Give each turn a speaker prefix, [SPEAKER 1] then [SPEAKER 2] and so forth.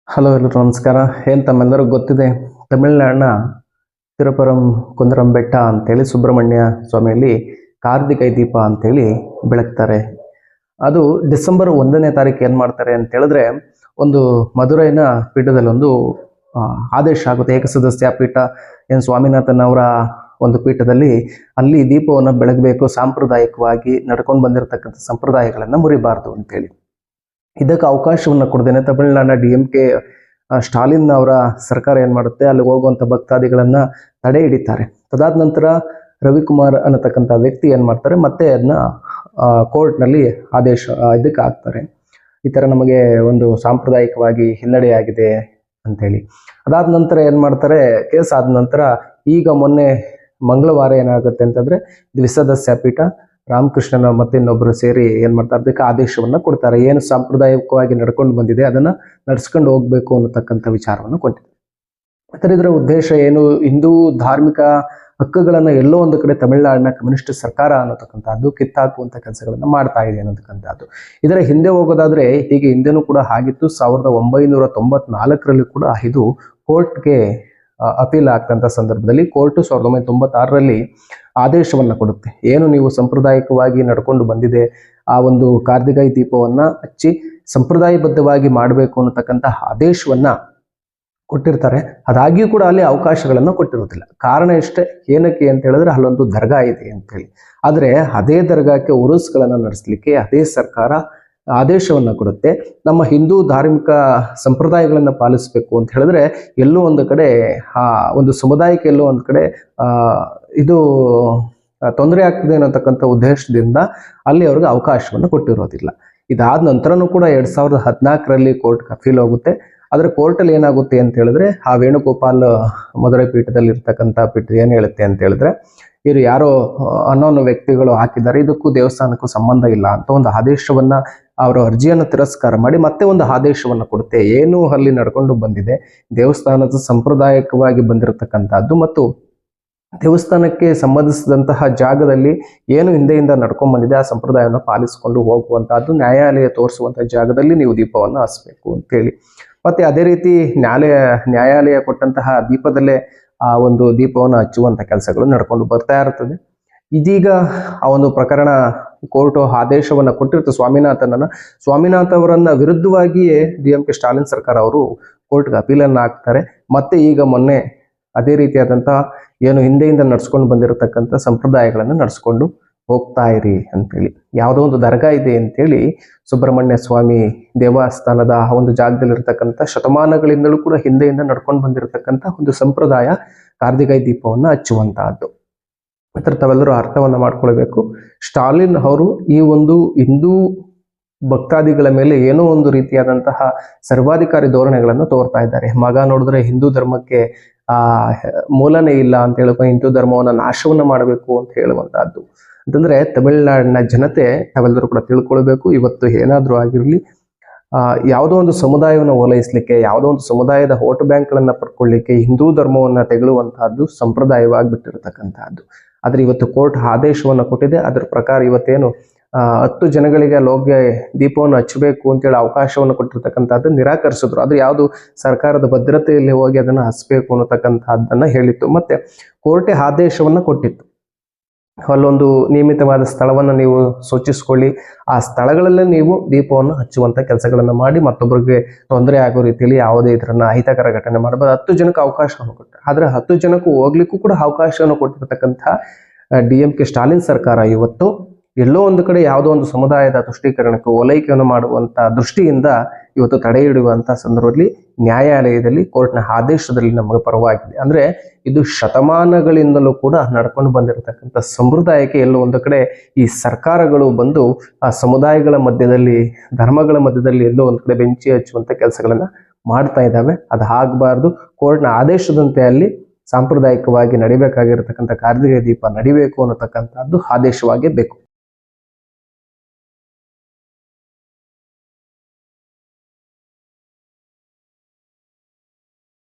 [SPEAKER 1] Hello ಎಲ್ಲರೂ ನಮಸ್ಕಾರ. ಏನು ತಮ್ಮೆಲ್ಲರಿಗೂ ಗೊತ್ತಿದೆ, ತಮಿಳುನಾಡಿನ ತಿರುಪರಂ ಕುಂದರಂ ಬೆಟ್ಟ ಅಂತೇಳಿ ಸುಬ್ರಹ್ಮಣ್ಯ ಸ್ವಾಮಿಯಲ್ಲಿ ಕಾರ್ತಿಕೈ ದೀಪ ಅಂತೇಳಿ ಬೆಳಗ್ತಾರೆ. ಅದು ಡಿಸೆಂಬರ್ 1ನೇ ತಾರೀಕು ಏನು ಮಾಡ್ತಾರೆ ಅಂತ ಹೇಳಿದ್ರೆ, ಒಂದು ಮಧುರೈನ ಪೀಠದಲ್ಲಿ ಒಂದು ಆದೇಶ ಆಗುತ್ತೆ. ಏಕಸದಸ್ಯ ಪೀಠ ಏನು ಸ್ವಾಮಿನಾಥನ್ ಅವರ ಒಂದು ಪೀಠದಲ್ಲಿ ಅಲ್ಲಿ ದೀಪವನ್ನು ಬೆಳಗಬೇಕು, ಸಾಂಪ್ರದಾಯಿಕವಾಗಿ ನಡ್ಕೊಂಡು ಬಂದಿರತಕ್ಕಂಥ ಸಂಪ್ರದಾಯಗಳನ್ನು ಮುರಿಬಾರ್ದು ಅಂತೇಳಿ. ಇದಕ್ಕೆ ಅವಕಾಶವನ್ನು ಕೊಡದೇನೆ ತಮಿಳುನಾಡಿನ DMK ಸ್ಟಾಲಿನ್ ಅವರ ಸರ್ಕಾರ ಏನು ಮಾಡುತ್ತೆ, ಅಲ್ಲಿಗೆ ಹೋಗುವಂಥ ಭಕ್ತಾದಿಗಳನ್ನು ತಡೆ ಹಿಡಿತಾರೆ. ಅದಾದ ನಂತರ ರವಿಕುಮಾರ್ ಅನ್ನತಕ್ಕಂಥ ವ್ಯಕ್ತಿ ಏನು ಮಾಡ್ತಾರೆ, ಮತ್ತೆ ಅದನ್ನ ಕೋರ್ಟ್ನಲ್ಲಿ ಆದೇಶ ಇದಕ್ಕೆ ಹಾಕ್ತಾರೆ. ಈ ಥರ ನಮಗೆ ಒಂದು ಸಾಂಪ್ರದಾಯಿಕವಾಗಿ ಹಿನ್ನಡೆಯಾಗಿದೆ ಅಂತೇಳಿ. ಅದಾದ ನಂತರ ಏನು ಮಾಡ್ತಾರೆ, ಕೇಸ್ ಆದ ನಂತರ ಈಗ ಮೊನ್ನೆ ಮಂಗಳವಾರ ಏನಾಗುತ್ತೆ ಅಂತಂದರೆ, ದ್ವಿಸದಸ್ಯ ಪೀಠ ರಾಮಕೃಷ್ಣನ ಮತ್ತೆ ಇನ್ನೊಬ್ಬರು ಸೇರಿ ಏನು ಮಾಡ್ತಾರೆ, ಅದಕ್ಕೆ ಆದೇಶವನ್ನು ಕೊಡ್ತಾರೆ. ಏನು ಸಾಂಪ್ರದಾಯಿಕವಾಗಿ ನಡ್ಕೊಂಡು ಬಂದಿದೆ ಅದನ್ನು ನಡ್ಸ್ಕೊಂಡು ಹೋಗಬೇಕು ಅನ್ನತಕ್ಕಂಥ ವಿಚಾರವನ್ನು ಕೊಟ್ಟಿದ್ದಾರೆ. ಆದರೆ ಇದರ ಉದ್ದೇಶ ಏನು, ಹಿಂದೂ ಧಾರ್ಮಿಕ ಹಕ್ಕುಗಳನ್ನು ಎಲ್ಲೋ ಒಂದು ಕಡೆ ತಮಿಳುನಾಡಿನ ಕಮ್ಯುನಿಸ್ಟ್ ಸರ್ಕಾರ ಅನ್ನತಕ್ಕಂಥದ್ದು ಕಿತ್ತಾಕುವಂಥ ಕೆಲಸಗಳನ್ನು ಮಾಡ್ತಾ ಇದೆ ಅನ್ನತಕ್ಕಂಥದ್ದು. ಇದರ ಹಿಂದೆ ಹೋಗೋದಾದರೆ, ಹೀಗೆ ಹಿಂದೆನೂ ಕೂಡ ಆಗಿತ್ತು. 1994ರಲ್ಲಿ ಕೂಡ ಇದು ಕೋರ್ಟ್ಗೆ ಅಪೀಲ್ ಆಗ್ತಂಥ ಸಂದರ್ಭದಲ್ಲಿ ಕೋರ್ಟು 1996ರಲ್ಲಿ ಆದೇಶವನ್ನು ಕೊಡುತ್ತೆ. ಏನು ನೀವು ಸಾಂಪ್ರದಾಯಿಕವಾಗಿ ನಡ್ಕೊಂಡು ಬಂದಿದೆ, ಆ ಒಂದು ಕಾರ್ತಿಕೈ ದೀಪವನ್ನು ಹಚ್ಚಿ ಸಂಪ್ರದಾಯಬದ್ಧವಾಗಿ ಮಾಡಬೇಕು ಅನ್ನತಕ್ಕಂಥ ಆದೇಶವನ್ನು ಕೊಟ್ಟಿರ್ತಾರೆ. ಅದಾಗಿಯೂ ಕೂಡ ಅಲ್ಲಿ ಅವಕಾಶಗಳನ್ನು ಕೊಟ್ಟಿರೋದಿಲ್ಲ. ಕಾರಣ ಇಷ್ಟೇ, ಏನಕ್ಕೆ ಅಂತ ಹೇಳಿದ್ರೆ ಅಲ್ಲೊಂದು ದರ್ಗಾ ಇದೆ ಅಂತೇಳಿ. ಆದರೆ ಅದೇ ದರ್ಗಾಕ್ಕೆ ಉರುಸ್ಗಳನ್ನು ನಡೆಸಲಿಕ್ಕೆ ಅದೇ ಸರ್ಕಾರ ಆದೇಶವನ್ನು ಕೊಡುತ್ತೆ. ನಮ್ಮ ಹಿಂದೂ ಧಾರ್ಮಿಕ ಸಂಪ್ರದಾಯಗಳನ್ನು ಪಾಲಿಸಬೇಕು ಅಂತ ಹೇಳಿದ್ರೆ ಎಲ್ಲೋ ಒಂದು ಕಡೆ ಒಂದು ಸಮುದಾಯಕ್ಕೆ ಎಲ್ಲೋ ಒಂದು ಕಡೆ ಇದು ತೊಂದರೆ ಆಗ್ತಿದೆ ಅನ್ನತಕ್ಕಂಥ ಉದ್ದೇಶದಿಂದ ಅಲ್ಲಿ ಅವ್ರಿಗೆ ಅವಕಾಶವನ್ನು ಕೊಟ್ಟಿರೋದಿಲ್ಲ. ಇದಾದ ನಂತರನೂ ಕೂಡ 2014ರಲ್ಲಿ ಕೋರ್ಟ್ಗೆ ಅಪೀಲ್ ಹೋಗುತ್ತೆ. ಆದರೆ ಕೋರ್ಟಲ್ಲಿ ಏನಾಗುತ್ತೆ ಅಂತ ಹೇಳಿದ್ರೆ, ಆ ವೇಣುಗೋಪಾಲ್ ಮಧುರೈ ಪೀಠದಲ್ಲಿ ಇರ್ತಕ್ಕಂಥ ಪೀಠ ಏನು ಹೇಳುತ್ತೆ ಅಂತ ಹೇಳಿದ್ರೆ, ಇವರು ಯಾರೋ ಅನ್ನೋನು ವ್ಯಕ್ತಿಗಳು ಹಾಕಿದ್ದಾರೆ, ಇದಕ್ಕೂ ದೇವಸ್ಥಾನಕ್ಕೂ ಸಂಬಂಧ ಇಲ್ಲ ಅಂತ ಒಂದು ಆದೇಶವನ್ನು, ಅವರ ಅರ್ಜಿಯನ್ನು ತಿರಸ್ಕಾರ ಮಾಡಿ ಮತ್ತೆ ಒಂದು ಆದೇಶವನ್ನು ಕೊಡುತ್ತೆ. ಏನು ಅಲ್ಲಿ ನಡ್ಕೊಂಡು ಬಂದಿದೆ, ದೇವಸ್ಥಾನದ ಸಂಪ್ರದಾಯಿಕವಾಗಿ ಬಂದಿರತಕ್ಕಂಥದ್ದು ಮತ್ತು ದೇವಸ್ಥಾನಕ್ಕೆ ಸಂಬಂಧಿಸಿದಂತಹ ಜಾಗದಲ್ಲಿ ಏನು ಹಿಂದೆಯಿಂದ ನಡ್ಕೊಂಡು ಬಂದಿದೆ ಆ ಸಂಪ್ರದಾಯವನ್ನು ಪಾಲಿಸಿಕೊಂಡು ಹೋಗುವಂತಹದ್ದು, ನ್ಯಾಯಾಲಯ ತೋರಿಸುವಂತಹ ಜಾಗದಲ್ಲಿ ನೀವು ದೀಪವನ್ನು ಹಚ್ಚಬೇಕು ಅಂತೇಳಿ. ಮತ್ತೆ ಅದೇ ರೀತಿ ನ್ಯಾಯಾಲಯ ಕೊಟ್ಟಂತಹ ದೀಪದಲ್ಲೇ ಆ ಒಂದು ದೀಪವನ್ನು ಹಚ್ಚುವಂಥ ಕೆಲಸಗಳು ನಡ್ಕೊಂಡು ಬರ್ತಾ ಇರ್ತದೆ. ಇದೀಗ ಆ ಒಂದು ಪ್ರಕರಣ ಕೋರ್ಟು ಆದೇಶವನ್ನು ಕೊಟ್ಟಿರುತ್ತೆ ಸ್ವಾಮಿನಾಥ್ ಅವರನ್ನ ವಿರುದ್ಧವಾಗಿಯೇ DMK ಸ್ಟಾಲಿನ್ ಸರ್ಕಾರ ಅವರು ಕೋರ್ಟ್ಗೆ ಅಪೀಲನ್ನು ಹಾಕ್ತಾರೆ. ಮತ್ತೆ ಈಗ ಮೊನ್ನೆ ಅದೇ ರೀತಿಯಾದಂತಹ ಏನು ಹಿಂದೆಯಿಂದ ನಡ್ಸ್ಕೊಂಡು ಬಂದಿರತಕ್ಕಂಥ ಸಂಪ್ರದಾಯಗಳನ್ನು ನಡ್ಸ್ಕೊಂಡು ಹೋಗ್ತಾ ಇರಿ ಅಂತೇಳಿ. ಯಾವುದೋ ಒಂದು ದರ್ಗಾ ಇದೆ ಅಂತೇಳಿ ಸುಬ್ರಹ್ಮಣ್ಯ ಸ್ವಾಮಿ ದೇವಸ್ಥಾನದ ಆ ಒಂದು ಜಾಗದಲ್ಲಿರ್ತಕ್ಕಂಥ ಶತಮಾನಗಳಿಂದಲೂ ಕೂಡ ಹಿಂದೆಯಿಂದ ನಡ್ಕೊಂಡು ಬಂದಿರತಕ್ಕಂಥ ಒಂದು ಸಂಪ್ರದಾಯ ಕಾರ್ತಿಕೈ ದೀಪವನ್ನು ಹಚ್ಚುವಂತಹದ್ದು. ಅದರ ತಾವೆಲ್ಲರೂ ಅರ್ಥವನ್ನು ಮಾಡ್ಕೊಳ್ಬೇಕು. ಸ್ಟಾಲಿನ್ ಅವರು ಈ ಒಂದು ಹಿಂದೂ ಭಕ್ತಾದಿಗಳ ಮೇಲೆ ಏನೋ ಒಂದು ರೀತಿಯಾದಂತಹ ಸರ್ವಾಧಿಕಾರಿ ಧೋರಣೆಗಳನ್ನು ತೋರ್ತಾ ಇದ್ದಾರೆ. ಮಗ ನೋಡಿದ್ರೆ ಹಿಂದೂ ಧರ್ಮಕ್ಕೆ ಮೂಲನೇ ಇಲ್ಲ ಅಂತ ಹೇಳ್ಕೊಂಡು ಹಿಂದೂ ಧರ್ಮವನ್ನು ನಾಶವನ್ನು ಮಾಡಬೇಕು ಅಂತ ಹೇಳುವಂತಹದ್ದು. ಅಂತಂದ್ರೆ ತಮಿಳುನಾಡಿನ ಜನತೆ ತಾವೆಲ್ಲರೂ ಕೂಡ ತಿಳ್ಕೊಳ್ಬೇಕು. ಇವತ್ತು ಏನಾದರೂ ಆಗಿರಲಿ, ಯಾವುದೋ ಒಂದು ಸಮುದಾಯವನ್ನು ಓಲೈಸಲಿಕ್ಕೆ, ಯಾವುದೋ ಒಂದು ಸಮುದಾಯದ ವೋಟ್ ಬ್ಯಾಂಕ್ಗಳನ್ನು ಪಡ್ಕೊಳ್ಳಿಕ್ಕೆ ಹಿಂದೂ ಧರ್ಮವನ್ನು ತೆಗಳುವಂತಹದ್ದು ಸಂಪ್ರದಾಯವಾಗಿ ಬಿಟ್ಟಿರತಕ್ಕಂತಹದ್ದು. ಆದರೆ ಇವತ್ತು ಕೋರ್ಟ್ ಆದೇಶವನ್ನು ಕೊಟ್ಟಿದೆ. ಅದರ ಪ್ರಕಾರ ಇವತ್ತೇನು 10 ಜನಗಳಿಗೆ ಅಲ್ಲೋಗಿ ದೀಪವನ್ನು ಹಚ್ಚಬೇಕು ಅಂತೇಳಿ ಅವಕಾಶವನ್ನು ಕೊಟ್ಟಿರ್ತಕ್ಕಂಥದ್ದು ನಿರಾಕರಿಸಿದ್ರು. ಅದು ಯಾವುದು ಸರ್ಕಾರದ ಭದ್ರತೆಯಲ್ಲಿ ಹೋಗಿ ಅದನ್ನು ಹಚ್ಚಬೇಕು ಅನ್ನತಕ್ಕಂಥದ್ದನ್ನು ಹೇಳಿತ್ತು. ಮತ್ತೆ ಕೋರ್ಟೆ ಆದೇಶವನ್ನು ಕೊಟ್ಟಿತ್ತು, ಅಲ್ಲೊಂದು ನಿಯಮಿತವಾದ ಸ್ಥಳವನ್ನು ನೀವು ಸೂಚಿಸ್ಕೊಳ್ಳಿ, ಆ ಸ್ಥಳಗಳಲ್ಲೇ ನೀವು ದೀಪವನ್ನು ಹಚ್ಚುವಂಥ ಕೆಲಸಗಳನ್ನು ಮಾಡಿ ಮತ್ತೊಬ್ಬರಿಗೆ ತೊಂದರೆ ಆಗೋ ರೀತಿಯಲ್ಲಿ ಯಾವುದೇ ಇದರನ್ನ ಅಹಿತಕರ ಘಟನೆ ಮಾಡಬಹುದು. 10 ಜನಕ್ಕೆ ಅವಕಾಶವನ್ನು ಕೊಟ್ಟರು. ಆದರೆ 10 ಜನಕ್ಕೂ ಹೋಗ್ಲಿಕ್ಕೂ ಕೂಡ ಅವಕಾಶವನ್ನು ಕೊಟ್ಟಿರ್ತಕ್ಕಂಥ DMK ಸ್ಟಾಲಿನ್ ಸರ್ಕಾರ ಇವತ್ತು ಎಲ್ಲೋ ಒಂದು ಕಡೆ ಯಾವುದೋ ಒಂದು ಸಮುದಾಯದ ತುಷ್ಟೀಕರಣಕ್ಕೆ ಓಲೈಕೆಯನ್ನು ಮಾಡುವಂಥ ದೃಷ್ಟಿಯಿಂದ ಇವತ್ತು ತಡೆ ಹಿಡಿಯುವಂಥ ಸಂದರ್ಭದಲ್ಲಿ ನ್ಯಾಯಾಲಯದಲ್ಲಿ ಕೋರ್ಟ್ನ ಆದೇಶದಲ್ಲಿ ನಮಗೆ ಪರವಾಗಿದೆ. ಅಂದರೆ ಇದು ಶತಮಾನಗಳಿಂದಲೂ ಕೂಡ ನಡ್ಕೊಂಡು ಬಂದಿರತಕ್ಕಂಥ ಸಂಪ್ರದಾಯಕ್ಕೆ ಎಲ್ಲೋ ಒಂದು ಕಡೆ ಈ ಸರ್ಕಾರಗಳು ಬಂದು ಆ ಸಮುದಾಯಗಳ ಮಧ್ಯದಲ್ಲಿ, ಧರ್ಮಗಳ ಮಧ್ಯದಲ್ಲಿ ಎಲ್ಲೋ ಒಂದು ಕಡೆ ಬೆಂಕಿ ಹಚ್ಚುವಂಥ ಕೆಲಸಗಳನ್ನು ಮಾಡ್ತಾ ಇದ್ದಾವೆ. ಅದು ಆಗಬಾರ್ದು. ಕೋರ್ಟ್ನ ಆದೇಶದಂತೆ ಅಲ್ಲಿ ಸಾಂಪ್ರದಾಯಿಕವಾಗಿ ನಡಿಬೇಕಾಗಿರತಕ್ಕಂಥ ಕಾರ್ತಿಕೈ ದೀಪ ನಡಿಬೇಕು ಅನ್ನತಕ್ಕಂಥದ್ದು ಆದೇಶವಾಗೇ ಬೇಕು.